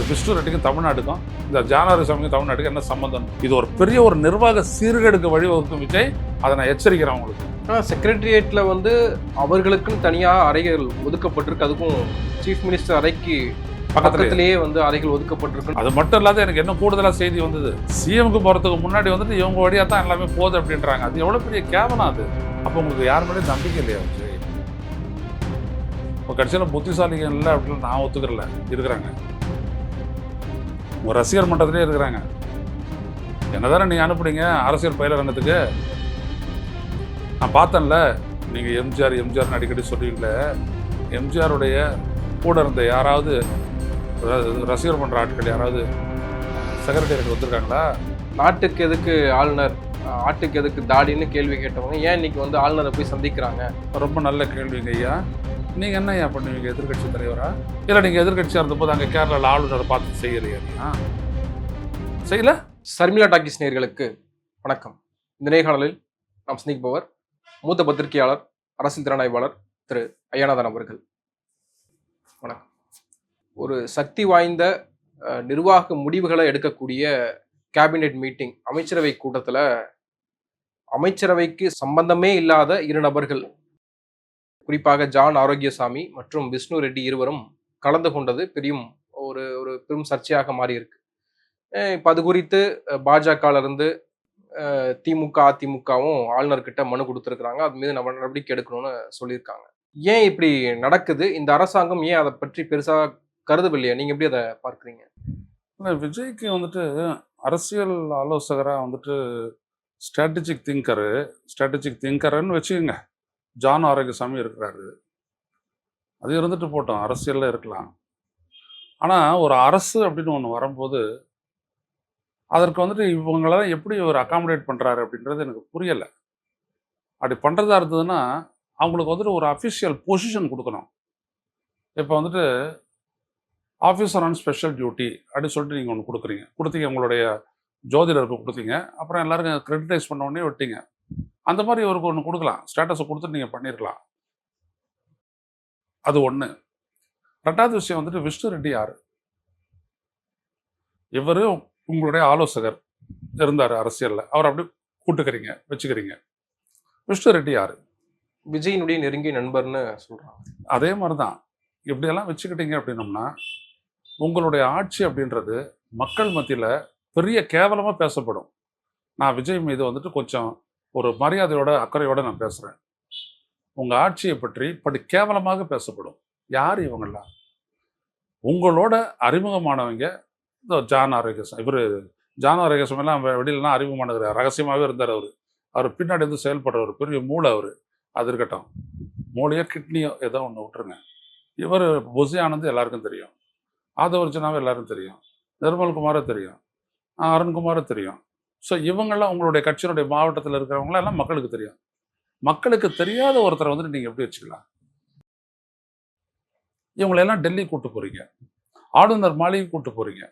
விஷ்ணு ரெட்டிக்கும் தமிழ்நாட்டுக்கும் இந்த ஜானாரிசாமிக்கும் தமிழ்நாட்டுக்கும் என்ன சம்பந்தம்? இது ஒரு பெரிய ஒரு நிர்வாக சீர்கேடுக்கு வழிவகுக்கும் விஜய். அதை நான் எச்சரிக்கிறேன் உங்களுக்கு. ஆனால் செக்ரட்டரியேட்ல வந்து அவர்களுக்குன்னு தனியாக அறைகள் ஒதுக்கப்பட்டிருக்கு. அதுக்கும் சீஃப் மினிஸ்டர் அறைக்கு பக்கத்திலேயே வந்து அறைகள் ஒதுக்கப்பட்டிருக்கு. அது மட்டும் இல்லாத எனக்கு என்ன கூடுதலாக செய்தி வந்தது, சிஎம்க்கு போகிறதுக்கு முன்னாடி வந்துட்டு இவங்க வழியாக தான் எல்லாமே போகுது அப்படின்றாங்க. அது எவ்வளோ பெரிய கேவலம் அது. அப்போ உங்களுக்கு யார் மேலேயும் நம்பிக்கை இல்லையா விஜய்? இப்போ கடைசியில் புத்திசாலிகள் இல்லை அப்படின்னு நான் ஒத்துக்கிறல, இருக்கிறாங்க. உங்கள் ரசிகர் மன்றத்திலே இருக்கிறாங்க. என்னதானே நீங்கள் அனுப்புனீங்க அரசியல் பயிலரங்கத்துக்கு? நான் பார்த்தேன்ல, நீங்கள் எம்ஜிஆர்னு அடிக்கடி சொல்றீங்களே, எம்ஜிஆருடைய கூட இருந்த யாராவது ரசிகர் மன்ற ஆட்கள் யாராவது செக்ரட்டரியேட் வந்திருக்காங்களா? நாட்டுக்கு எதுக்கு ஆளுநர், ஆட்டுக்கு எதுக்கு தாடின்னு கேள்வி கேட்டவங்க ஏன் இன்னைக்கு வந்து ஆளுநரை போய் சந்திக்கிறாங்க? ரொம்ப நல்ல கேள்விங்க ஐயா. நீங்கள் என்ன ஐயா பண்ணுவீங்க எதிர்கட்சி தலைவரா? இல்லை நீங்கள் எதிர்கட்சியாக இருந்தபோது அங்கே கேரளாவில் ஆளுநரை பார்த்து செய்யலையா? செய்யல. சர்மிளா டாக்கிஸ் நேயர்களுக்கு வணக்கம். இந்த நேர்காணலில் நாம் சந்திப்பவர் மூத்த பத்திரிகையாளர், அரசியல் திறனாய்வாளர் திரு ஐயநாதன் அவர்கள். வணக்கம். ஒரு சக்தி வாய்ந்த நிர்வாக முடிவுகளை எடுக்கக்கூடிய கேபினெட் மீட்டிங், அமைச்சரவை கூட்டத்தில் அமைச்சரவைக்கு சம்பந்தமே இல்லாத இரு நபர்கள், குறிப்பாக ஜான் ஆரோக்கியசாமி மற்றும் விஷ்ணு ரெட்டி இருவரும் கலந்து கொண்டது ஒரு பெரும் சர்ச்சையாக மாறி இருக்கு. இப்போ அது குறித்து பாஜகல இருந்து திமுக அதிமுகவும் ஆளுநர்கிட்ட மனு கொடுத்துருக்குறாங்க. அது மீது நடவடிக்கை எடுக்கணும்னு சொல்லியிருக்காங்க. ஏன் இப்படி நடக்குது? இந்த அரசாங்கம் ஏன் அதை பற்றி பெருசாக கருதவில்லையா? நீங்க எப்படி அதை பார்க்குறீங்க? விஜய்க்கு வந்துட்டு அரசியல் ஆலோசகராக வந்துட்டு ஸ்ட்ராட்டஜிக் திங்கர்ன்னு வச்சுக்கோங்க. ஜான் ஆரோக்கியசாமி இருக்கிறாரு. அது இருந்துட்டு போட்டோம், அரசியலில் இருக்கலாம். ஆனால் ஒரு அரசு அப்படின்னு ஒன்று வரும்போது அதற்கு வந்துட்டு இவங்களெல்லாம் எப்படி ஒரு அகாமடேட் பண்ணுறாரு அப்படின்றது எனக்கு புரியலை. அப்படி பண்ணுறதா இருந்ததுன்னா அவங்களுக்கு வந்துட்டு ஒரு அஃபிஷியல் பொசிஷன் கொடுக்கணும். இப்போ வந்துட்டு ஆஃபீஸர் ஆன் ஸ்பெஷல் டியூட்டி அப்படின்னு சொல்லிட்டு நீங்கள் ஒன்று கொடுத்தீங்க, உங்களுடைய ஜோதிடருக்கு கொடுத்தீங்க. அப்புறம் எல்லாருக்கும் கிரெடிட்டைஸ் பண்ண உடனே விட்டீங்க. அந்த மாதிரி இவருக்கு ஒன்று கொடுக்கலாம், ஸ்டேட்டஸை கொடுத்துட்டு நீங்கள் பண்ணியிருக்கலாம். அது ஒன்று. ரெண்டாவது விஷயம் வந்துட்டு விஷ்ணு ரெட்டி யார்? இவர் உங்களுடைய ஆலோசகர் இருந்தார் அரசியலில், அவர் அப்படி கூட்டுக்கிறீங்க, வச்சுக்கிறீங்க. விஷ்ணு ரெட்டி யார்? விஜயினுடைய நெருங்கிய நண்பர்னு சொல்கிறாங்க. அதே மாதிரி தான். இப்படியெல்லாம் வச்சுக்கிட்டீங்க அப்படின்னோம்னா உங்களுடைய ஆட்சி அப்படின்றது மக்கள் மத்தியில் பெரிய கேவலமாக பேசப்படும். நான் விஜய் மீது வந்துட்டு கொஞ்சம் ஒரு மரியாதையோட அக்கறையோடு நான் பேசுகிறேன். உங்கள் ஆட்சியை பற்றி கேவலமாக பேசப்படும். யார் இவங்கெல்லாம்? உங்களோட அறிமுகமானவங்க இந்த ஜான் ஆரோக்கியசாமி எல்லாம் வெளியிலலாம் அறிமுகமானது ரகசியமாகவே இருந்தார். அவர் பின்னாடி வந்து செயல்படுறவர், பெரிய மூளை அவர். அது இருக்கட்டும், மூளையோ கிட்னியோ ஏதோ ஒன்று விட்டுருங்க. இவர் புசி ஆனந்த் எல்லாருக்கும் தெரியும், ஆதவர்ஜனாவும் எல்லாருக்கும் தெரியும், நிர்மல்குமாரை தெரியும், அருண்குமாரை தெரியும். ஸோ இவங்கெல்லாம் உங்களுடைய கட்சியினுடைய மாவட்டத்தில் இருக்கிறவங்களாம் எல்லாம் மக்களுக்கு தெரியும். மக்களுக்கு தெரியாத ஒருத்தரை வந்துட்டு நீங்கள் எப்படி வச்சுக்கலாம்? இவங்களெல்லாம் டெல்லி கூட்டு போகிறீங்க, ஆளுநர் மாளிகை கூட்டு போகிறீங்க,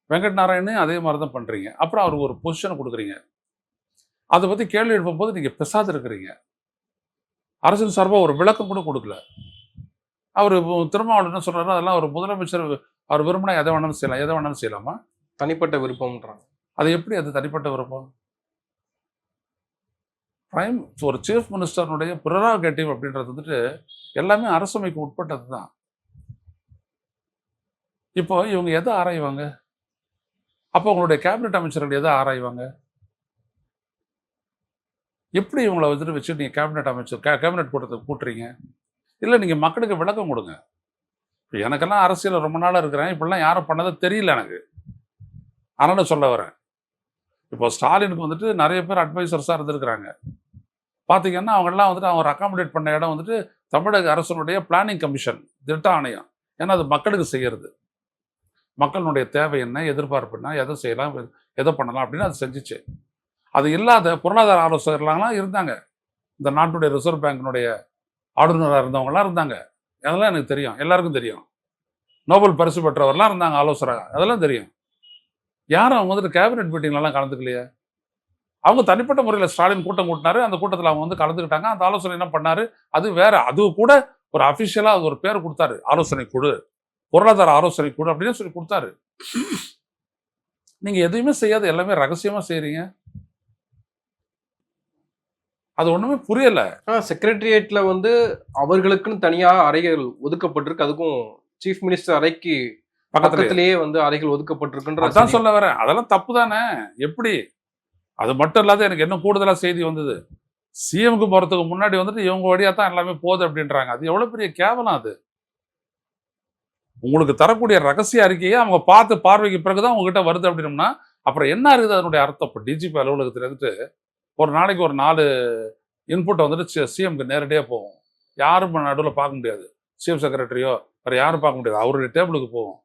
வெங்கட் நாராயணையும் அதே மாதிரி தான் பண்ணுறீங்க. அப்புறம் அவருக்கு ஒரு பொசிஷனை கொடுக்குறீங்க. அதை பற்றி கேள்வி எழுப்பும் போது நீங்கள் பெசாது இருக்கிறீங்க. அரசின் சார்பாக ஒரு விளக்கம் கூட கொடுக்கல. அவர் திருமாவளவன் என்ன சொல்கிறாரு, அதெல்லாம் ஒரு முதலமைச்சர் அவர் விரும்பினா எதை வேணாலும் செய்யலாமா? தனிப்பட்ட விருப்பம்ன்றாங்க. அது எப்படி அது தனிப்பட்ட விருப்பம்? ஒரு சீஃப் மினிஸ்டருடைய ப்ரெரோகேட்டிவ் அப்படின்றது வந்துட்டு எல்லாமே அரசமைக்கு உட்பட்டது தான். இப்போ இவங்க எதை ஆராய்வாங்க? அப்போ உங்களுடைய கேபினெட் அமைச்சர்கள் எதை ஆராய்வாங்க? எப்படி இவங்களை வந்துட்டு வச்சு நீங்கள் கேபினெட் கூட்டத்துக்கு கூட்டுறீங்க? இல்லை நீங்கள் மக்களுக்கு விளக்கம் கொடுங்க. இப்போ எனக்கெல்லாம் அரசியல் ரொம்ப நாளாக இருக்கிறேன், இப்படிலாம் யாரும் பண்ணதை தெரியல எனக்கு. அதனால சொல்ல வரேன். இப்போ ஸ்டாலினுக்கு வந்துட்டு நிறைய பேர் அட்வைசர்ஸாக இருந்திருக்கிறாங்க. பார்த்தீங்கன்னா அவங்கெல்லாம் வந்துட்டு அவர் அகாமடேட் பண்ண இடம் வந்துட்டு தமிழக அரசனுடைய பிளானிங் கமிஷன், திட்ட ஆணையம். ஏன்னா அது மக்களுக்கு செய்கிறது. மக்களுடைய தேவை என்ன, எதிர்பார்ப்பு என்ன, எதை செய்யலாம், எதை பண்ணலாம் அப்படின்னு அது செஞ்சிச்சு. அது இல்லாத பொருளாதார ஆலோசகர்லாம் இருந்தாங்க. இந்த நாட்டுடைய ரிசர்வ் பேங்கினுடைய ஆளுநராக இருந்தவங்களாம் இருந்தாங்க. அதெல்லாம் எனக்கு தெரியும், எல்லாருக்கும் தெரியும். நோபல் பரிசு பெற்றவர்லாம் இருந்தாங்க ஆலோசகராக, அதெல்லாம் தெரியும். யாரும் அவங்க வந்துட்டு கேபினெட் மீட்டிங்லலாம் கலந்துக்கலையே. அவங்க தனிப்பட்ட முறையில் ஸ்டாலின் கூட்டம் கூட்டினாரு, அந்த கூட்டத்தில் அவங்க வந்து கலந்துக்கிட்டாங்க. அந்த ஆலோசனை என்ன பண்ணாரு அது வேற. அது கூட ஒரு அஃபிஷியலாக ஒரு பேர் கொடுத்தாரு, ஆலோசனை குழு, பொருளாதார ஆலோசனை கூட அப்படின்னு சொல்லி கொடுத்தாரு. நீங்க எதுவுமே செய்யாத எல்லாமே ரகசியமா செய்றீங்க. அது ஒண்ணுமே புரியல. செக்ரட்டரியேட்ல வந்து அவர்களுக்குன்னு தனியா அறைகள் ஒதுக்கப்பட்டிருக்கு. அதுக்கும் சீஃப் மினிஸ்டர் அறைக்கு பக்கத்துலயே. பக்கத்திலேயே வந்து அறைகள் ஒதுக்கப்பட்டிருக்குன்ற அதான் செய்தி. சொல்ல வரேன். அதெல்லாம் தப்பு தானே. எப்படி? அது மட்டும் இல்லாத எனக்கு இன்னும் கூடுதலா செய்தி வந்தது. சிஎம்க்கு போறதுக்கு முன்னாடி வந்துட்டு இவங்க வழியா தான் எல்லாமே போகுது அப்படின்றாங்க. அது எவ்வளவு பெரிய கேவலம் அது. உங்களுக்கு தரக்கூடிய ரகசிய அறிக்கையை அவங்க பார்த்து பார்வைக்கு பிறகுதான் உங்ககிட்ட வருது அப்படின்னம்னா, அப்புறம் என்ன இருக்குது அதனுடைய அர்த்தம்? இப்போ டிஜிபி அலுவலகத்துல இருந்துட்டு ஒரு நாளைக்கு ஒரு 4 இன்புட் வந்துட்டு சிஎம்க்கு நேரடியா போகும். யாரும் நடுவுல பார்க்க முடியாது. சீஃப் செக்ரட்டரியோ வேற யாரும் பார்க்க முடியாது. அவருடைய டேபிளுக்கு போகும்.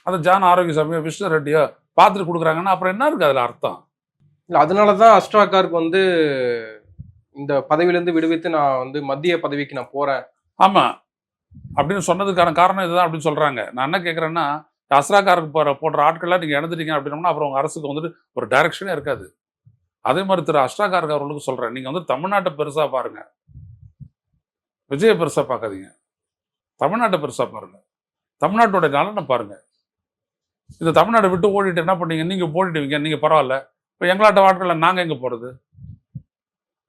அது ஜான் ஆரோக்கியசாமியோ விஷ்ணு ரெட்டியோ பார்த்துட்டு கொடுக்குறாங்கன்னா அப்புறம் என்ன இருக்கு அதுல அர்த்தம்? இல்ல அதனாலதான் அஸ்ட்ரா கார்க் வந்து இந்த பதவியிலிருந்து விடுவித்து நான் வந்து மத்திய பதவிக்கு நான் போறேன். ஆமா. அப்படின்னு சொன்னதுக்கான காரணம் இதுதான் அப்படின்னு சொல்றாங்க. நான் என்ன கேட்கறேன்னா, அஸ்ராக்காருக்கு போன்ற ஆட்கள்லாம் நீங்க இழந்துட்டீங்க அப்படின்னோம்னா அப்புறம் உங்க அரசுக்கு வந்துட்டு ஒரு டைரக்ஷனே இருக்காது. அதே மாதிரி திரு அஸ்ராகார்க் அவர்களுக்கு சொல்றேன். நீங்க வந்து தமிழ்நாட்டை பெருசா பாருங்க. விஜய பெருசா பார்க்காதீங்க. தமிழ்நாட்டை பெருசா பாருங்க. தமிழ்நாட்டோட நலனை பாருங்க. இந்த தமிழ்நாட்டை விட்டு ஓடிட்டு என்ன பண்ணீங்க? நீங்க ஓடிடுவீங்க. நீங்க பரவாயில்ல. இப்போ எங்களாட்ட ஆட்கள்ல நாங்க எங்க போறது?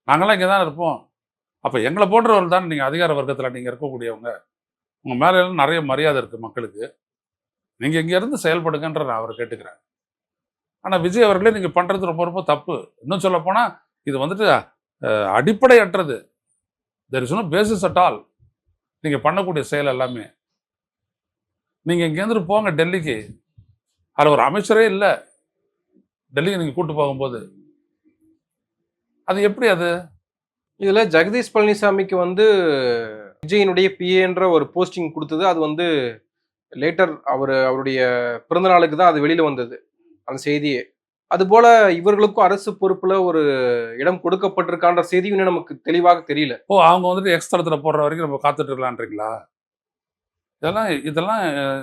நாங்கெல்லாம் இங்கே தான் இருப்போம். அப்ப எங்களை போன்றவர்கள் தான் நீங்க அதிகார வர்க்கத்துல நீங்க இருக்கக்கூடியவங்க. உங்க மேல எல்லாம் நிறைய மரியாதை இருக்கு மக்களுக்கு. நீங்க இங்க இருந்து செயல்படுங்கன்ற நான் அவரை கேட்டுக்கிறேன். ஆனா விஜய் அவர்களே நீங்க பண்றது ரொம்ப ரொம்ப தப்பு. இன்னும் சொல்ல போனா இது வந்துட்டு அடிப்படையற்றது. There is no basis at all. நீங்க பண்ணக்கூடிய செயல் எல்லாமே. நீங்க இங்க இருந்துட்டு போங்க டெல்லிக்கு. அதுல ஒரு அமைச்சரே இல்லை. டெல்லிக்கு நீங்க கூட்டு போகும்போது அது எப்படி அது? இதுல ஜெகதீஷ் பழனிசாமிக்கு வந்து விஜயினுடைய பிஏன்ற ஒரு போஸ்டிங் கொடுத்தது. அது வந்து லேட்டர் அவருடைய பிறந்த நாளுக்கு தான் அது வெளியில வந்தது அந்த செய்தியே. அதுபோல இவர்களுக்கும் அரசு பொறுப்புல ஒரு இடம் கொடுக்கப்பட்டிருக்கான்ற செய்தி இன்னும் நமக்கு தெளிவாக தெரியல. அவங்க வந்துட்டு எக்ஸ் தளத்துல போடுற வரைக்கும் நம்ம காத்துட்டு இருக்கலான்றீங்களா? இதெல்லாம் இதெல்லாம்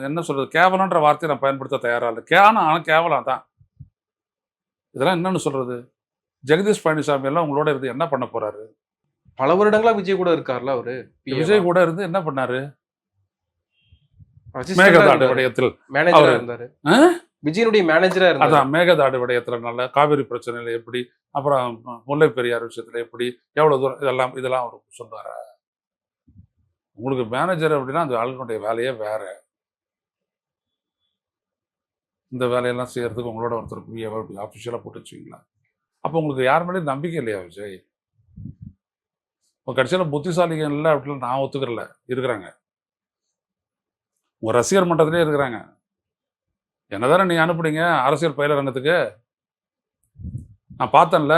என்ன சொல்றது? கேவலன்ற வார்த்தையை நான் பயன்படுத்த தயாரா இல்லை. ஆனா கேவலம் தான். இதெல்லாம் என்னன்னு சொல்றது? ஜெகதீஷ் பழனிசாமி எல்லாம் உங்களோட இருந்து என்ன பண்ண போறாரு? பல வருடங்களா விஜய் கூட இருக்கார்ல அவரு. விஜய் கூட இருந்து என்ன பண்ணாரு? assistant-ஆ மேகதாடு இருந்தாரு. விடயத்தில் மேனேஜரா இருந்தாரு. விஜயனுடைய மேனேஜரா இருந்தாரு. அதான் மேகதாடு விடயத்துல நல்ல காவிரி பிரச்சனையில எப்படி, அப்புறம் முல்லை பெரியார் விஷயத்துல எப்படி, எவ்வளவு தூரம் இதெல்லாம் அவர் சொல்றாரு. உங்களுக்கு மேனேஜர் அப்படின்னா அந்த ஆளுனுடைய வேலையே வேற. இந்த வேலையெல்லாம் செய்யறதுக்கு உங்களோட ஒருத்தர் ஆஃபிஷியலாக போட்டு வச்சுக்கீங்களா? அப்போ உங்களுக்கு யார் மேலேயும் நம்பிக்கை இல்லையா விஜய்? உங்க கட்சியில் புத்திசாலிகள் இல்லை அப்படின்னு நான் ஒத்துக்கிறல. இருக்கிறாங்க. உங்க ரசிகர் மன்றத்திலே இருக்கிறாங்க. என்னதானே நீ அனுப்புனீங்க அரசியல் பயிலரங்கத்துக்கு? நான் பார்த்தேன்ல,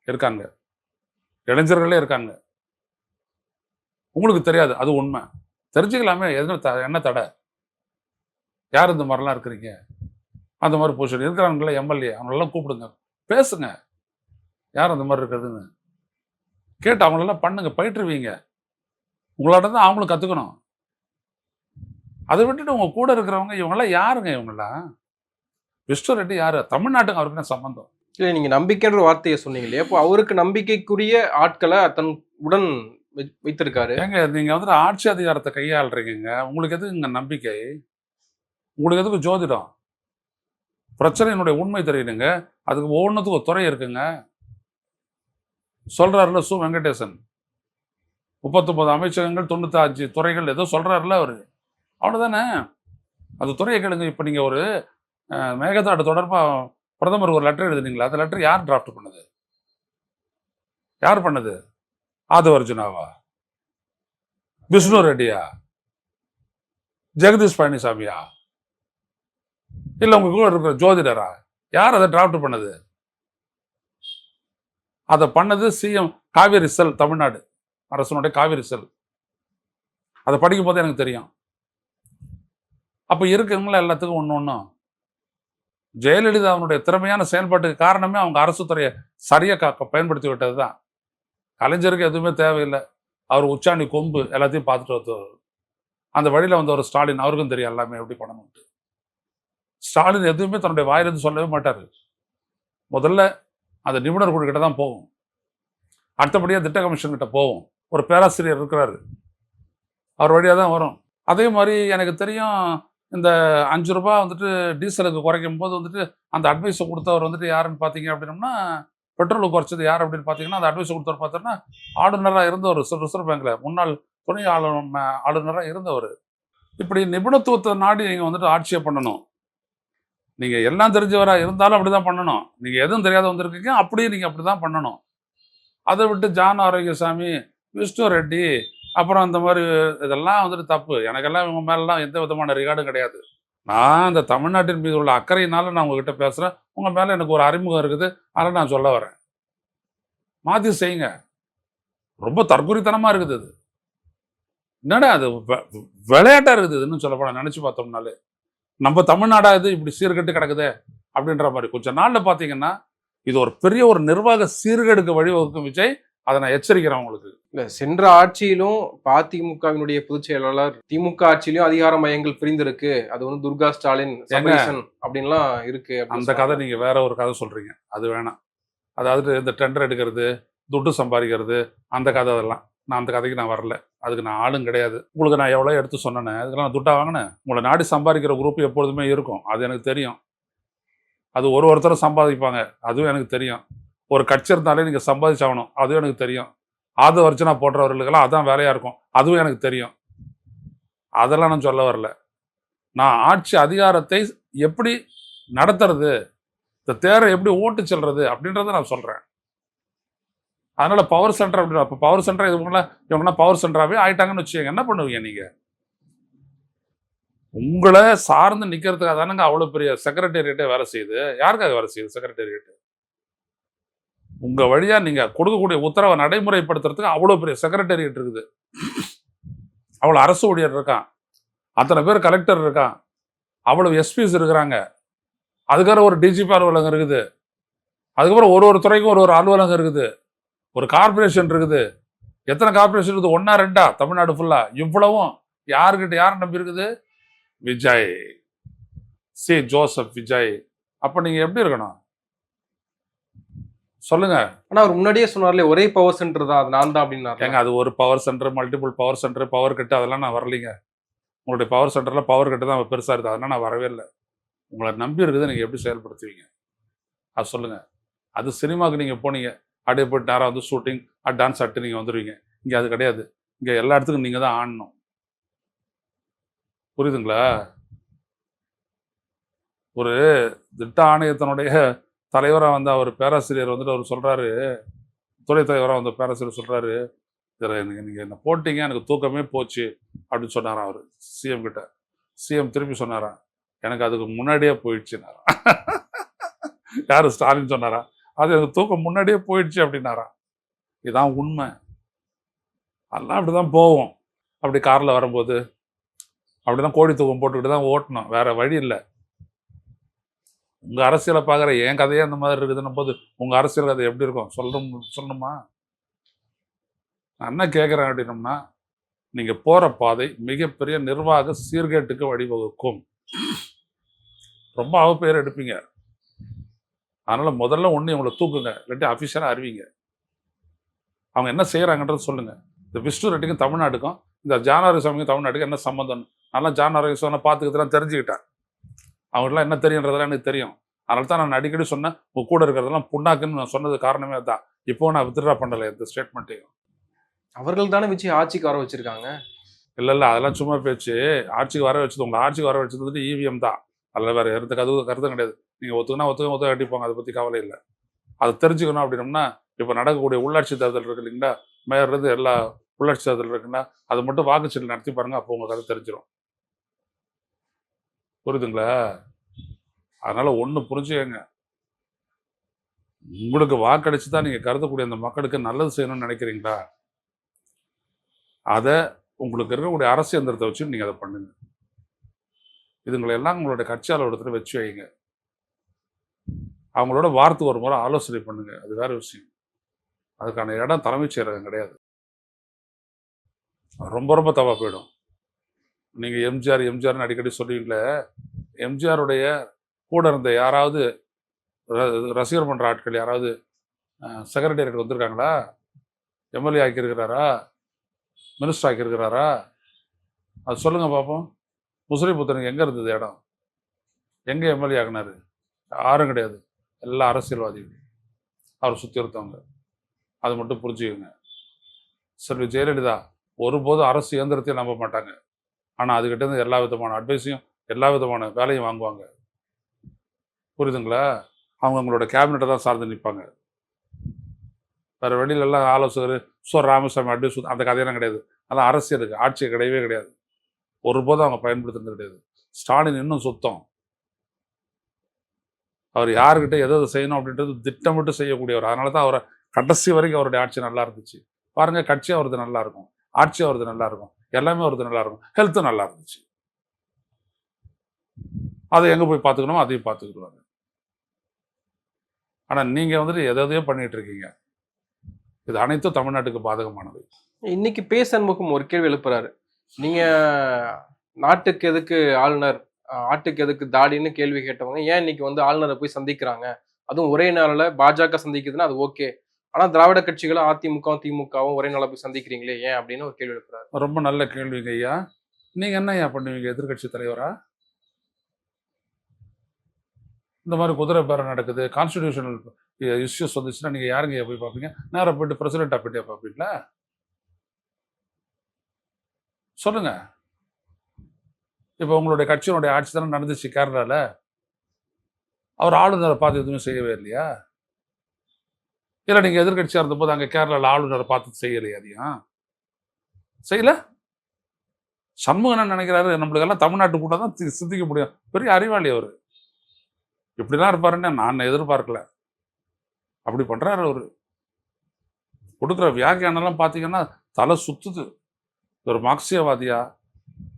இருக்காங்க. இளைஞர்களே இருக்காங்க. உங்களுக்கு தெரியாது, அது உண்மை. தெரிஞ்சுக்கலாமே. என்ன தடை? யார் இந்த மாதிரிலாம் இருக்கிறீங்க? அந்த மாதிரி பொசிஷன் இருக்கிறாங்களே எம்எல்ஏ, அவங்களெல்லாம் கூப்பிடுங்க, பேசுங்க. யார் அந்த மாதிரி இருக்கிறதுன்னு கேட்டு அவங்களெல்லாம் பண்ணுங்க, பயிற்றுவீங்க. உங்களாட்ட தான் அவங்களும் கற்றுக்கணும். அதை விட்டுட்டு உங்க கூட இருக்கிறவங்க இவங்கெல்லாம் யாருங்க? இவங்கெல்லாம் விஷ்ணு ரெட்டி யாரு? தமிழ்நாட்டுக்கு அவருக்கு என்ன சம்பந்தம்? இல்லை, நீங்க நம்பிக்கைன்ற வார்த்தையை சொன்னீங்க இல்லையா? அப்போ அவருக்கு நம்பிக்கைக்குரிய ஆட்களை தன் உடன் வைத்திருக்காரு. ஏங்க நீங்க வந்துட்டு ஆட்சி அதிகாரத்தை கையாளுறீங்க. உங்களுக்கு எதுக்கு நம்பிக்கை? உங்களுக்கு எதுக்கு ஜோதிடம்? பிரச்சனையினுடைய உண்மை தெரியணுங்க. அதுக்கு ஒவ்வொன்றுத்துக்கு ஒரு துறை இருக்குங்க. சொல்றாருல சு வெங்கடேசன், 39 அமைச்சகங்கள் 95 துறைகள் ஏதோ சொல்றாருல அவரு. அவ்வளவுதானே. அந்த துறையை கேளுங்க. இப்ப நீங்க ஒரு மேகதாடு தொடர்பா பிரதமர் ஒரு லெட்டர் எழுதுனீங்களா? அந்த லெட்டர் யார் டிராஃப்ட் பண்ணது? யார் பண்ணது? ஆதவ அர்ஜுனாவா? விஷ்ணு ரெட்டியா? ஜெகதீஷ் பழனிசாமியா? இல்ல உங்க கூட இருக்கிற ஜோதிடரா? யார் அதை டிராஃப்ட் பண்ணது? அதை பண்ணது சிஎம் காவேரி செல், தமிழ்நாடு அரசனுடைய காவேரி செல். அதை படிக்கும் போது எனக்கு தெரியும். அப்ப இருக்குங்களா எல்லாத்துக்கும் ஒன்றும். ஜெயலலிதா அவனுடைய திறமையான செயல்பாட்டுக்கு காரணமே அவங்க அரசு துறையை சரியா பயன்படுத்தி விட்டது தான். கலைஞருக்கு எதுவுமே தேவையில்லை. அவர் உச்சாணி கொம்பு எல்லாத்தையும் பார்த்துட்டு வந்தவர். அந்த வழியில வந்த ஒரு ஸ்டாலின், அவருக்கும் தெரியும் எல்லாமே எப்படி பண்ணணும்ட்டு. ஸ்டாலின் எதுவுமே தன்னுடைய வாயிலிருந்து சொல்லவே மாட்டாரு. முதல்ல அந்த நிபுணர் குழு கிட்ட தான் போகும். அடுத்தபடியாக திட்ட கமிஷன் கிட்ட போகும். ஒரு பேராசிரியர் இருக்கிறாரு, அவர் வழியாக தான் வரும். அதே மாதிரி எனக்கு தெரியும் இந்த 5 ரூபா வந்துட்டு டீசலுக்கு குறைக்கும் போது வந்துட்டு அந்த அட்வைஸை கொடுத்தவர் வந்துட்டு யாருன்னு பார்த்தீங்க அப்படின்னம்னா, பெட்ரோலுக்கு குறைச்சது யார் அப்படின்னு பார்த்தீங்கன்னா, அந்த அட்வைஸ் கொடுத்தவர் பார்த்தோன்னா, ஆளுநராக இருந்தவர் ரிசர்வ் பேங்க்ல முன்னாள் துணை ஆளுநராக இருந்தவர். இப்படி நிபுணத்துவத்தை நாடி நீங்கள் வந்துட்டு ஆட்சியை பண்ணணும். நீங்க எல்லாம் தெரிஞ்சவரா இருந்தாலும் அப்படிதான் பண்ணணும். நீங்க எதுவும் தெரியாத வந்திருக்கீங்க, அப்படியே நீங்க அப்படிதான் பண்ணணும். அதை விட்டு ஜான் ஆரோக்கியசாமி, விஷ்ணு ரெட்டி, அப்புறம் இந்த மாதிரி இதெல்லாம் வந்துட்டு தப்பு. எனக்கெல்லாம் இவங்க மேலலாம் எந்த விதமான ரிகார்டும் கிடையாது. நான் இந்த தமிழ்நாட்டின் மீது உள்ள அக்கறையினால நான் உங்ககிட்ட பேசுறேன். உங்க மேல எனக்கு ஒரு அறிமுகம் இருக்குது. அதனால நான் சொல்ல வரேன். மாத்தி செய்யுங்க. ரொம்ப தற்குறித்தனமா இருக்குது அது. என்னடா அது விளையாட்டா இருக்குது இன்னும் சொல்லப்போனா நினைச்சு பார்த்தோம்னாலே. நம்ம தமிழ்நாடா இது இப்படி சீர்கெட்டு கிடக்குதே அப்படின்ற மாதிரி. கொஞ்ச நாள்ல பாத்தீங்கன்னா இது ஒரு பெரிய ஒரு நிர்வாக சீர்கேடுக்கு வழிவகுக்கும் விஜய். அதை நான் எச்சரிக்கிறேன் உங்களுக்கு. இல்ல சென்ற ஆட்சியிலும் அதிமுகவினுடைய பொதுச் செயலாளர் திமுக ஆட்சியிலும் அதிகார மையங்கள் பிரிந்திருக்கு, அது வந்து துர்கா ஸ்டாலின் செபரேஷன் அப்படின்லாம் இருக்கு அந்த கதை நீங்க வேற ஒரு கதை சொல்றீங்க. அது வேணாம். அதாவது இந்த டெண்டர் எடுக்கிறது, துட்டு சம்பாதிக்கிறது, அந்த கதை அதெல்லாம் நான் அந்த கதைக்கு நான் வரல. அதுக்கு நான் ஆளும் கிடையாது. உங்களுக்கு நான் எவ்வளோ எடுத்து சொன்னேன், அதுக்கெல்லாம் நான் துட்டா வாங்கினேன். உங்களை நாடி சம்பாதிக்கிற குரூப் எப்பொழுதுமே இருக்கும். அது எனக்கு தெரியும். அது ஒருத்தரும் சம்பாதிப்பாங்க, அதுவும் எனக்கு தெரியும். ஒரு கட்சி இருந்தாலே நீங்கள் சம்பாதிச்சாகணும், அதுவும் எனக்கு தெரியும். ஆதவ அர்ச்சனா போடுறவர்களுக்கெல்லாம் அதான் வேலையாக இருக்கும், அதுவும் எனக்கு தெரியும். அதெல்லாம் நான் சொல்ல வரல. நான் ஆட்சி அதிகாரத்தை எப்படி நடத்துறது, இந்த தேரை எப்படி ஓட்டு செல்றது அப்படின்றத நான் சொல்கிறேன். அதனால பவர் சென்டர் அப்படின்னு அப்போ பவர் சென்டர் இவங்கெல்லாம் பவர் சென்டராகவே ஆயிட்டாங்கன்னு வச்சுக்கோங்க. என்ன பண்ணுவீங்க நீங்கள்? உங்களை சார்ந்து நிற்கிறதுக்காக தானேங்க அவ்வளோ பெரிய செக்ரட்டேரியட்டே வேலை செய்யுது. யாருக்காக வேலை செய்யுது செக்ரட்டேரியட்டு? உங்கள் வழியாக நீங்கள் கொடுக்கக்கூடிய உத்தரவை நடைமுறைப்படுத்துறதுக்கு அவ்வளோ பெரிய செக்ரட்டேரியட் இருக்குது. அவ்வளோ அரசு ஊழியர் இருக்கான், அத்தனை பேர் கலெக்டர் இருக்கான், அவ்வளோ எஸ்பிஸ் இருக்கிறாங்க, அதுக்கப்புறம் ஒரு டிஜிபி அலுவலகம் இருக்குது, அதுக்கப்புறம் ஒரு துறைக்கும் ஒரு அலுவலகம் இருக்குது, ஒரு கார்பரேஷன் இருக்குது. எத்தனை கார்பரேஷன் இருக்குது? 1 2 தமிழ்நாடு ஃபுல்லா? இவ்வளவும் யாருக்கிட்ட யாரை நம்பி இருக்குது? Vijay, C Joseph Vijay. அப்ப நீங்க எப்படி இருக்கணும் சொல்லுங்க. ஆனா அவர் முன்னாடியே சொன்னார்ல, ஒரே பவர் சென்டர் தான், அது நான் தான் அப்படின்னாரு. ஏங்க அது ஒரு power centre, multiple power centre, power cut, அதெல்லாம் நான் வரலைங்க. உங்களுடைய பவர் சென்டர்ல பவர் கட்டு தான் பெருசா இருக்குது, அதெல்லாம் நான் வரவே இல்லை. உங்களை நம்பி இருக்குது, நீங்க எப்படி செயல்படுத்துவீங்க அது சொல்லுங்க. அது சினிமாவுக்கு நீங்க போனீங்க, அப்படியே போயிட்டு நேரம் வந்து ஷூட்டிங் டான்ஸ் ஆட்டு நீங்க வந்துடுவீங்க. இங்க அது கிடையாது. இங்க எல்லா இடத்துக்கும் நீங்க தான் ஆடணும். புரியுதுங்களா? ஒரு திட்ட ஆணையத்தினுடைய தலைவராக வந்த அவர் பேராசிரியர் வந்துட்டு அவர் சொல்றாரு, துறை தலைவராக வந்த பேராசிரியர் சொல்றாரு, நீங்க என்ன போட்டீங்க, எனக்கு தூக்கமே போச்சு அப்படின்னு சொன்னாராம் அவர் சிஎம் கிட்ட. சிஎம் திருப்பி சொன்னாராம், எனக்கு அதுக்கு முன்னாடியே போயிடுச்சுனாராம். யாரு? ஸ்டாலின் சொன்னாரா? அது எனக்கு தூக்கம் முன்னாடியே போயிடுச்சு அப்படின்னாராம். இதுதான் உண்மை. அதெல்லாம் அப்படிதான் போவோம். அப்படி கார்ல வரும்போது அப்படிதான் கோழி தூக்கம் போட்டுக்கிட்டு தான் ஓட்டணும், வேற வழி இல்லை. உங்க அரசியலை பார்க்குற என் கதையே அந்த மாதிரி இருக்குதுன்னும் போது உங்க அரசியல் கதை எப்படி இருக்கும் சொல்லணுமா? நான் என்ன கேட்குறேன் அப்படின்னம்னா, நீங்க போற பாதை மிகப்பெரிய நிர்வாக சீர்கேட்டுக்கு வழிவகுக்கும். ரொம்ப அவப்பெயர் எடுப்பீங்க. அதனால முதல்ல ஒன்று இவங்களை தூக்குங்க, இல்லாட்டி அஃபிஷியலாக அறிவிங்க. அவங்க என்ன செய்யறாங்கன்றது சொல்லுங்க. இந்த விஷ்ணு ரெட்டிக்கும் தமிழ்நாட்டுக்கும், இந்த ஜான் ஆரோக்கியசாமிக்கும் தமிழ்நாட்டுக்கும் என்ன சம்பந்தம்? நல்லா ஜான் ஆரோக்கியசாமி பார்த்துக்கிறதுலாம் தெரிஞ்சுக்கிட்டேன். அவங்களாம் என்ன தெரியுன்றதெல்லாம் எனக்கு தெரியும். அதனால தான் நான் அடிக்கடி சொன்னேன், உங்க கூட இருக்கிறதெல்லாம் புண்ணாக்குன்னு நான் சொன்னது காரணமே தான். இப்போ நான் வித்ட்ரா பண்ணலை இந்த ஸ்டேட்மெண்ட்டையும். அவர்கள் தானே வச்சு ஆட்சிக்கு வர வச்சிருக்காங்க. இல்லை அதெல்லாம் சும்மா பேச்சு. ஆட்சிக்கு வர வச்சது, உங்களை ஆட்சிக்கு வர வச்சது வந்துட்டு இவிஎம் தான். அதில் வேற கருத்தும் கிடையாது. நீங்கள் ஒத்துக்க கட்டிப்பாங்க, அதை பற்றி கவலை இல்லை. அதை தெரிஞ்சுக்கணும் அப்படின்னம்னா, இப்போ நடக்கக்கூடிய உள்ளாட்சி தேர்தல் இருக்கு இல்லைங்களா, மேயர்லேருந்து எல்லா உள்ளாட்சி தேர்தல் இருக்குன்னா அதை மட்டும் வாக்குச்சீட்டு நடத்தி பாருங்க, அப்போ உங்க கதை தெரிஞ்சிடும். புரியுதுங்களா? அதனால ஒண்ணு புரிஞ்சுக்கங்க, உங்களுக்கு வாக்களிச்சு தான் நீங்க கருதக்கூடிய அந்த மக்களுக்கு நல்லது செய்யணும்னு நினைக்கிறீங்களா, அதை உங்களுக்கு இருக்கக்கூடிய அரசு எந்திரத்தை வச்சு நீங்க அதை பண்ணுங்க. இதுங்களை எல்லாம் உங்களுடைய கட்சி அலுவலகத்தில் வச்சு வைங்க. அவங்களோட வாரத்துக்கு ஒரு முறை ஆலோசனை பண்ணுங்க, அது வேற விஷயம். அதுக்கான இடம் தலைமைச் செயலகம் கிடையாது. ரொம்ப ரொம்ப தவா போயிடும். நீங்க எம்ஜிஆர்னு அடிக்கடி சொல்லுவீங்களே, எம்ஜிஆருடைய கூட இருந்த யாராவது ரசிகர் பண்ற ஆட்கள் யாராவது செக்ரட்டேரியட் வந்திருக்காங்களா? எம்எல்ஏ ஆக்கியிருக்கிறாரா? மினிஸ்டர் ஆக்கியிருக்கிறாரா? அது சொல்லுங்க பார்ப்போம். முசிறிபுத்தனுக்கு எங்கே இருந்தது இடம்? எங்கே எம்எல்ஏ ஆகினாரு? யாரும் கிடையாது. எல்லா அரசியல்வாதிகள் அவரை சுற்றி இருந்தவங்க. அது மட்டும் புரிஞ்சுக்கோங்க. செல்வி ஜெயலலிதா ஒருபோதும் அரசு இயந்திரத்தையும் நம்ப மாட்டாங்க. ஆனால் அதுக்கிட்ட இருந்து எல்லா விதமான அட்வைஸையும் எல்லா விதமான வேலையும் வாங்குவாங்க. புரியுதுங்களா? அவங்க அவங்களோட கேபினெட்டை தான் சார்ந்து நிற்பாங்க. வேறு வெளியிலலாம் ஆலோசகர் ராமசாமி அட்வைஸ் அந்த கதையெல்லாம் கிடையாது. அதெல்லாம் அரசியலுக்கு ஆட்சியை கிடையவே கிடையாது. ஒருபோதும் அவங்க பயன்படுத்துறது கிடையாது. ஸ்டாலின் இன்னும் சுத்தம். அவர் யாருக்கிட்ட எதை செய்யணும் அப்படின்றது திட்டமிட்டு செய்யக்கூடியவர். அதனால தான் அவரை கடைசி வரைக்கும் அவருடைய ஆட்சி நல்லா இருந்துச்சு. பாருங்க, கட்சி அவரது நல்லா இருக்கும், ஆட்சி அவரது நல்லா இருக்கும், எல்லாமே அவரது நல்லா இருக்கும், ஹெல்த்தும் நல்லா இருந்துச்சு. அதை எங்கே போய் பார்த்துக்கணுமோ அதையும் பார்த்துக்கிடுவாங்க. ஆனால் நீங்கள் வந்துட்டு எதையோ பண்ணிட்டு இருக்கீங்க. இது அனைத்தும் தமிழ்நாட்டுக்கு பாதகமானது. இன்னைக்கு பே சண்முகம் ஒரு கேள்வி எழுப்புறாரு. நீங்க நாட்டுக்கு எதுக்கு ஆளுநர், ஆட்டுக்கு எதுக்கு தாடின்னு கேள்வி கேட்டவங்க ஏன் இன்னைக்கு வந்து ஆளுநரை போய் சந்திக்கிறாங்க? அதுவும் ஒரே நாளில் பாஜக சந்திக்குதுன்னா அது ஓகே. ஆனா திராவிட கட்சிகளும் அதிமுகவும் திமுகவும் ஒரே நாளில் போய் சந்திக்கிறீங்களே ஏன் அப்படின்னு ஒரு கேள்வி எழுப்புறாரு. ரொம்ப நல்ல கேள்விங்க ஐயா. நீங்க என்ன ஐயா பண்ணுவீங்க எதிர்கட்சி தலைவரா? இந்த மாதிரி குதிரை பேரம் நடக்குது, கான்ஸ்டிடியூஷனல் இஷ்யூஸ் வந்துச்சுன்னா நீங்க யாருங்க போய் பார்ப்பீங்க? நேரம் போயிட்டு பிரசிடென்ட் ஆஃப் இந்தியா பார்ப்பீங்களா? சொல்லுங்க. இப்போ உங்களுடைய கட்சியினுடைய ஆட்சி தானே நடந்துச்சு கேரளாவில். அவர் ஆளுநரை பார்த்து எதுவுமே செய்யவே இல்லையா? இல்லை நீங்கள் எதிர்கட்சியாக இருந்தபோது அங்கே கேரளாவில் ஆளுநரை பார்த்து செய்யலையா? அதையும் செய்யல. சண்முகம் என்ன நினைக்கிறாரு, நம்மளுக்கெல்லாம் தமிழ்நாட்டு கூட தான் சிந்திக்க முடியும். பெரிய அறிவாளி அவர். இப்படிலாம் இருப்பாருன்னு நான் எதிர்பார்க்கல. அப்படி பண்ணுறாரு அவர். கொடுக்குற வியாக்கியானெல்லாம் பார்த்தீங்கன்னா தலை சுத்துது. ஒரு மார்க்சியவாதியா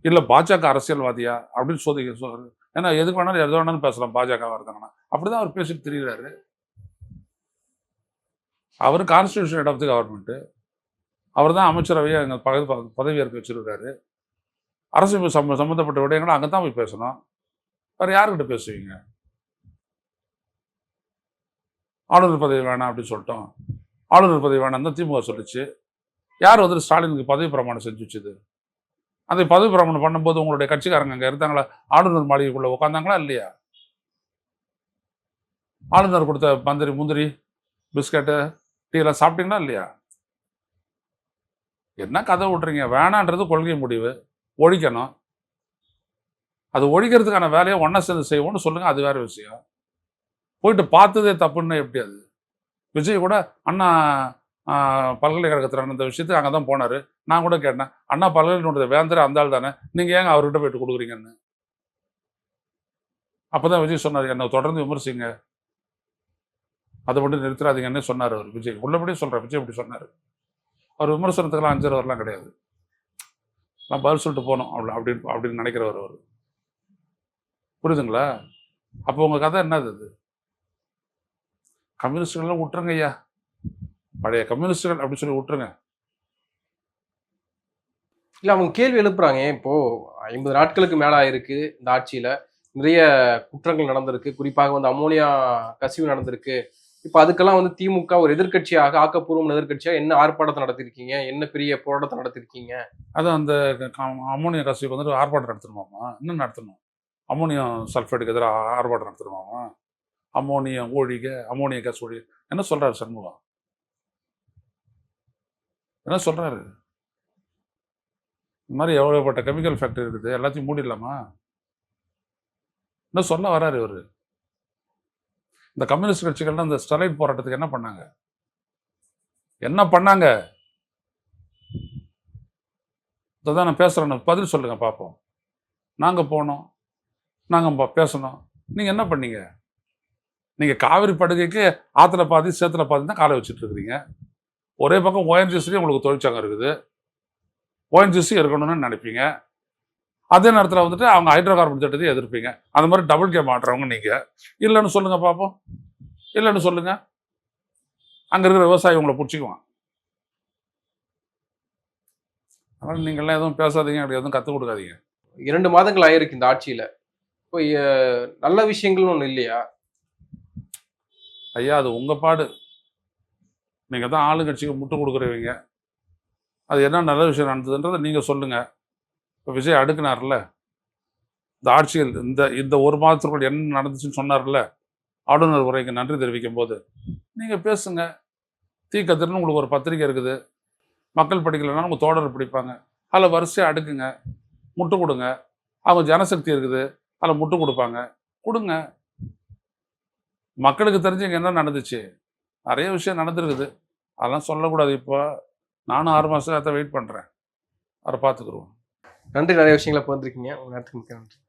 இல்லை பாஜக அரசியல்வாதியா அப்படின்னு சொல்றாரு. ஏன்னா எதுக்கு வேணாலும் எது வேணாலும் பேசலாம் பாஜகவாக இருந்தாங்கன்னா. அப்படிதான் அவர் பேசிட்டு திரிகிறாரு. அவர் constitution head of the government. அவர் தான் அமைச்சரவையை எங்கள் பதவி ஏற்க வச்சிருக்காரு. அரசு சம்மந்தப்பட்ட விடயங்களை அங்கே தான் போய் பேசணும். வேறு யாருக்கிட்ட பேசுவீங்க? ஆளுநர் பதவி வேணாம் அப்படின்னு சொல்லிட்டோம். ஆளுநர் பதவி வேணாம் தான் திமுக சொல்லிச்சு. யார் வந்துட்டு ஸ்டாலினுக்கு பதவி பிரமாணம் செஞ்சு வச்சுது? அந்த பதவி பிரமாணம் பண்ணும்போது உங்களுடைய கட்சிக்காரங்க அங்கே இருந்தாங்களா? ஆளுநர் மாளிகைக்குள்ளே உட்காந்தாங்களா இல்லையா? ஆளுநர் கொடுத்த மந்திரி முந்திரி பிஸ்கட்டு டீ எல்லாம் சாப்பிட்டீங்களா இல்லையா? என்ன கதை விட்றீங்க? வேணான்றது கொள்கை முடிவு, ஒழிக்கணும். அது ஒழிக்கிறதுக்கான வேலையை ஒன்றா சேர்ந்து செய்வோம்னு சொல்லுங்கள், அது வேறு விஷயம். போயிட்டு பார்த்ததே தப்புன்னு எப்படி அது? விஜய் கூட அண்ணா பல்கலைக்கழகத்தில் நடந்த விஷயத்துக்கு அங்கே தான் போனார். நான் கூட கேட்டேன், அண்ணா பல்கலைக்கழகத்துடைய வேந்தர் அந்த ஆள் தானே, நீங்கள் ஏங்க அவர்கிட்ட போயிட்டு கொடுக்குறீங்கன்னு. அப்போ தான் விஜய் சொன்னார், என்னை தொடர்ந்து விமர்சிங்க, அதை மட்டும் நிறுத்திடாதீங்கன்னு சொன்னார் அவர். விஜய் உள்ளபடியே சொல்கிறார், விஜய் அப்படி சொன்னார். அவர் விமர்சனத்துக்கெல்லாம் அஞ்சறவரெலாம் கிடையாது. நான் பதில் சொல்லிட்டு போனோம் அப்படின்னு நினைக்கிறவர் அவர். புரியுதுங்களா? அப்போ உங்கள் கதை என்னது? அது கம்யூனிஸ்டுகள்லாம் விட்டுருங்க ஐயா, பழைய கம்யூனிஸ்டுகள் அப்படி சொல்லி விட்டுருங்க. இல்லை, அவங்க கேள்வி எழுப்புறாங்க. இப்போ 50 நாட்களுக்கு மேலே ஆயிருக்கு இந்த ஆட்சியில், நிறைய குற்றங்கள் நடந்திருக்கு. குறிப்பாக வந்து அமோனியா கசிவு நடந்திருக்கு. இப்போ அதுக்கெல்லாம் வந்து திமுக ஒரு எதிர்கட்சியாக, ஆக்கப்பூர்வமான எதிர்கட்சியாக என்ன ஆர்ப்பாட்டத்தை நடத்திருக்கீங்க, என்ன பெரிய போராட்டத்தை நடத்திருக்கீங்க? அதான் அந்த அமோனியா கசிவுக்கு வந்துட்டு ஆர்ப்பாட்டம் நடத்தணுமாமா? இன்னும் நடத்தணும். அமோனியம் சல்ஃபேட்டுக்கு எதிராக ஆர்ப்பாட்டம் நடத்தணுமாமா? அமோனியம் ஒழிக, அமோனியா கேஸ் ஒழிக. என்ன சொல்றாரு சண்முகம்? என்ன சொல்றாரு? இந்த மாதிரி எவ்வளோப்பட்ட கெமிக்கல் ஃபேக்டரி இருக்குது, எல்லாத்தையும் மூடிடலாமா? என்ன சொல்ல வராரு இவர்? இந்த கம்யூனிஸ்ட் கட்சிகள்லாம் இந்த ஸ்டெர்லைட் போராட்டத்துக்கு என்ன பண்ணாங்க? என்ன பண்ணாங்க? இதான் நான் பேசுகிறேன்னு பதில் சொல்லுங்க பார்ப்போம். நாங்கள் போனோம், நாங்கள் பேசணும், நீங்கள் என்ன பண்ணீங்க? நீங்கள் காவிரி படுகைக்கு ஆற்றுல பாதி சேத்துல பாதி தான் காலை வச்சுட்டு இருக்கிறீங்க. ஒரே பக்கம் ஓஎன்ஜிசிலையும் உங்களுக்கு தொழிற்சங்கம் இருக்குது, ஓஎன்ஜிசி இருக்கணும்னு நினைப்பீங்க. அதே நேரத்தில் வந்துட்டு அவங்க ஹைட்ரோ கார்பன் திட்டத்தையும் எதிர்ப்பீங்க. அந்த மாதிரி டபுள் கேம் ஆடுறவங்க நீங்கள். இல்லைன்னு சொல்லுங்கள் பார்ப்போம், இல்லைன்னு சொல்லுங்கள். அங்கே இருக்கிற விவசாயி உங்களை பிடிச்சிக்குவான். அதனால் நீங்கள்லாம் எதுவும் பேசாதீங்க, அப்படி எதுவும் கற்றுக் கொடுக்காதீங்க. 2 மாதங்கள் ஆயிருக்கு இந்த ஆட்சியில். இப்போ நல்ல விஷயங்கள்னு ஒன்று இல்லையா? ஐயா, அது உங்கள் பாடு. நீங்கள் தான் ஆளுங்கட்சிக்கு முட்டு கொடுக்குறவங்க. அது என்ன நல்ல விஷயம் நடந்ததுன்றதை நீங்கள் சொல்லுங்கள். இப்போ விஜய் அடுக்குனார்ல, இந்த ஆட்சியில் இந்த இந்த ஒரு மாதத்திற்குள் என்ன நடந்துச்சுன்னு சொன்னார்ல, ஆளுநர் உரைக்கு நன்றி தெரிவிக்கும் போது நீங்கள் பேசுங்க. தீக்கதிர்னு உங்களுக்கு ஒரு பத்திரிக்கை இருக்குது, மக்கள் படிக்கலைன்னா உங்கள் தோழர் படிப்பாங்க, அதில் வரிசையாக அடுக்குங்க, முட்டு கொடுங்க. அவங்க ஜனசக்தி இருக்குது, அதில் முட்டு கொடுப்பாங்க, கொடுங்க. மக்களுக்கு தெரிஞ்சு இங்கே என்ன நடந்துச்சு, நிறைய விஷயம் நடந்துருக்குது, அதெல்லாம் சொல்லக்கூடாது. இப்போ நானும் 6 மாதம் வெயிட் பண்ணுறேன், அதை பார்த்துக்குருவோம். நன்றி, நிறைய விஷயங்களை பகிர்ந்துருக்கீங்க. உங்கள் நேரத்துக்கு மிக்க நன்றி.